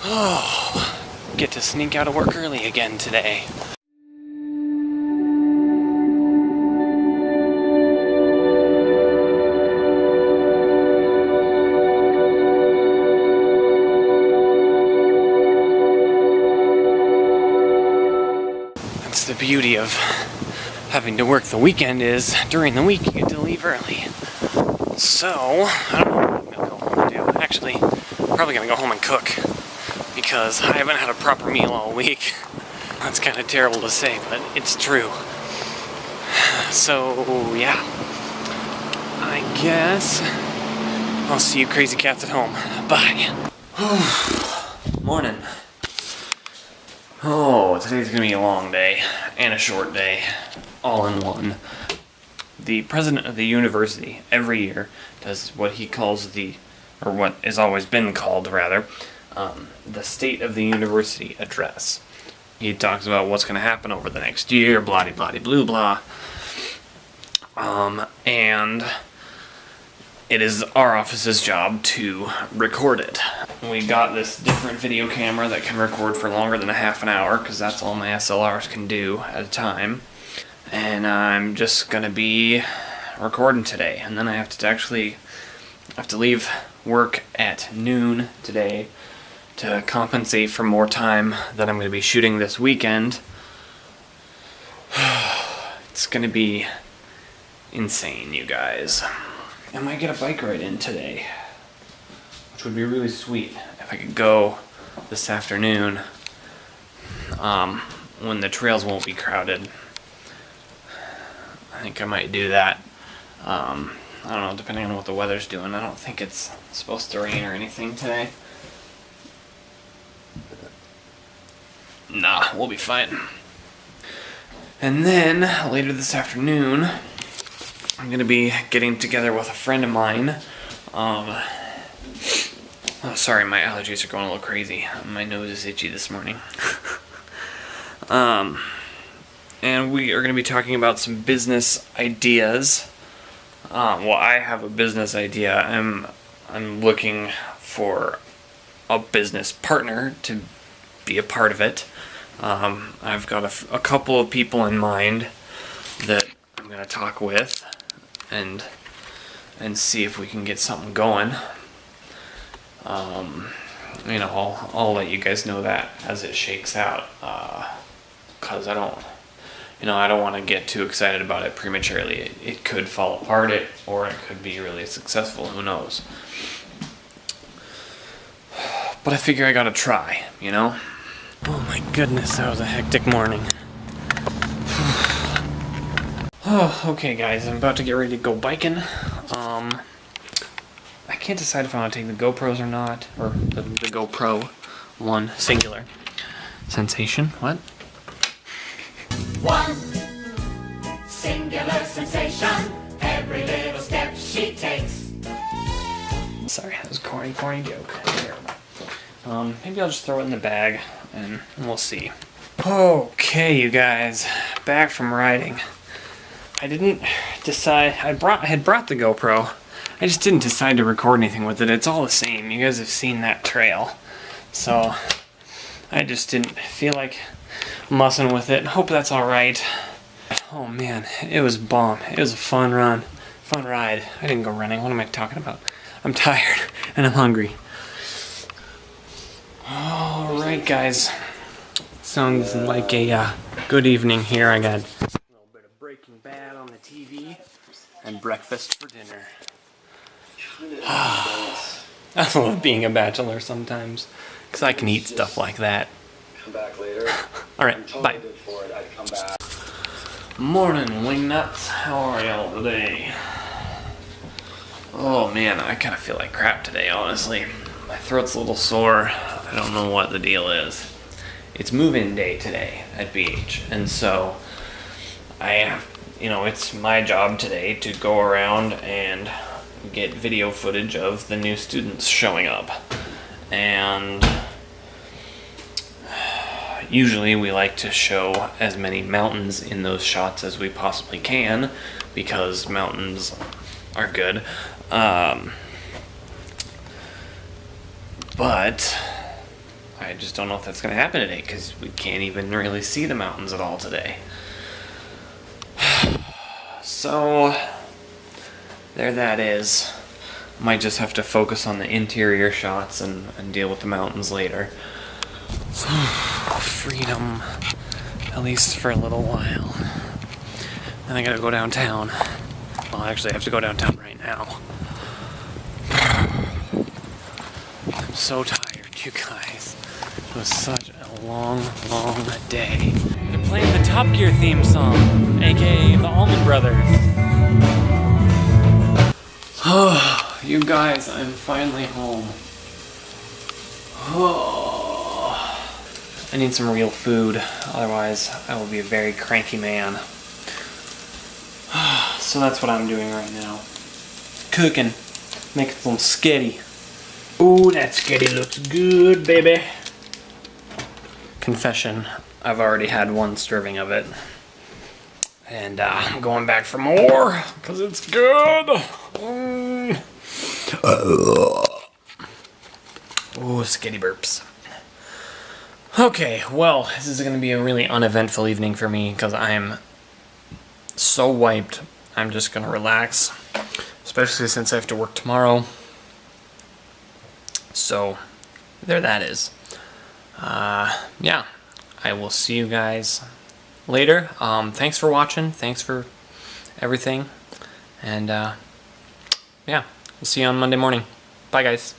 Oh, get to sneak out of work early again today. That's the beauty of having to work the weekend is during the week you get to leave early. So, I don't know what I'm gonna go home and do. Actually, I'm probably gonna go home and cook because I haven't had a proper meal all week. That's kind of terrible to say, but it's true. So, yeah. I guess I'll see you crazy cats at home. Bye. Morning. Oh, today's gonna be a long day and a short day, all in one. The president of the university every year does what he calls or what has always been called rather, the State of the University Address. He talks about what's going to happen over the next year, blah blah blue blah. And it is our office's job to record it. We got this different video camera that can record for longer than a half an hour, because that's all my SLRs can do at a time. And I'm just gonna be recording today, and then I have to leave work at noon today to compensate for more time that I'm gonna be shooting this weekend. It's gonna be insane, you guys. I might get a bike ride in today, which would be really sweet if I could go this afternoon when the trails won't be crowded. I think I might do that. I don't know, depending on what the weather's doing. I don't think it's supposed to rain or anything today. Nah, we'll be fine. And then, later this afternoon, I'm gonna be getting together with a friend of mine. Oh, sorry, my allergies are going a little crazy. My nose is itchy this morning. And we are going to be talking about some business ideas. Well, I have a business idea. I'm looking for a business partner to be a part of it. I've got a couple of people in mind that I'm going to talk with and see if we can get something going. I'll let you guys know that as it shakes out, because I don't want to get too excited about it prematurely. It could fall apart, or it could be really successful, who knows. But I figure I gotta try, you know? Oh my goodness, that was a hectic morning. Oh, okay guys, I'm about to get ready to go biking. I can't decide if I want to take the GoPros or not, or the GoPro, one, singular. Sensation, what? One singular sensation, every little step she takes. Sorry, that was a corny joke. Terrible. Maybe I'll just throw it in the bag and we'll see. Okay, you guys, back from riding. I didn't decide. I had brought the GoPro. I just didn't decide to record anything with it. It's all the same. You guys have seen that trail, so I just didn't feel like mussing with it. Hope that's alright. Oh man, it was bomb. It was a fun ride. I didn't go running. What am I talking about? I'm tired and I'm hungry. Alright guys, sounds like a good evening here. I got a little bit of Breaking Bad on the TV and breakfast for dinner. I love being a bachelor sometimes, because I can eat stuff like that. Come back later. Alright, bye. Morning, wingnuts. How are y'all today? Oh man, I kind of feel like crap today, honestly. My throat's a little sore. I don't know what the deal is. It's move-in day today at BH, and so it's my job today to go around and get video footage of the new students showing up. And usually we like to show as many mountains in those shots as we possibly can, because mountains are good. But I just don't know if that's going to happen today because we can't even really see the mountains at all today. So, there that is. Might just have to focus on the interior shots and deal with the mountains later. Freedom, at least for a little while. Then I gotta go downtown. Well, actually, I have to go downtown right now. I'm so tired, you guys. It was such a long, long day. They're playing the Top Gear theme song, aka the Allman Brothers. Oh, you guys, I'm finally home. Oh, I need some real food, otherwise I will be a very cranky man. So that's what I'm doing right now. Cooking, making some Sketti. Ooh, that Sketti looks good, baby. Confession, I've already had one serving of it. And I'm going back for more, because it's good. Ooh, Sketti Burps. Okay, well, this is going to be a really uneventful evening for me, because I'm so wiped. I'm just going to relax, especially since I have to work tomorrow. So, there that is. Yeah, I will see you guys later. Thanks for watching. Thanks for everything. And, yeah, we'll see you on Monday morning. Bye, guys.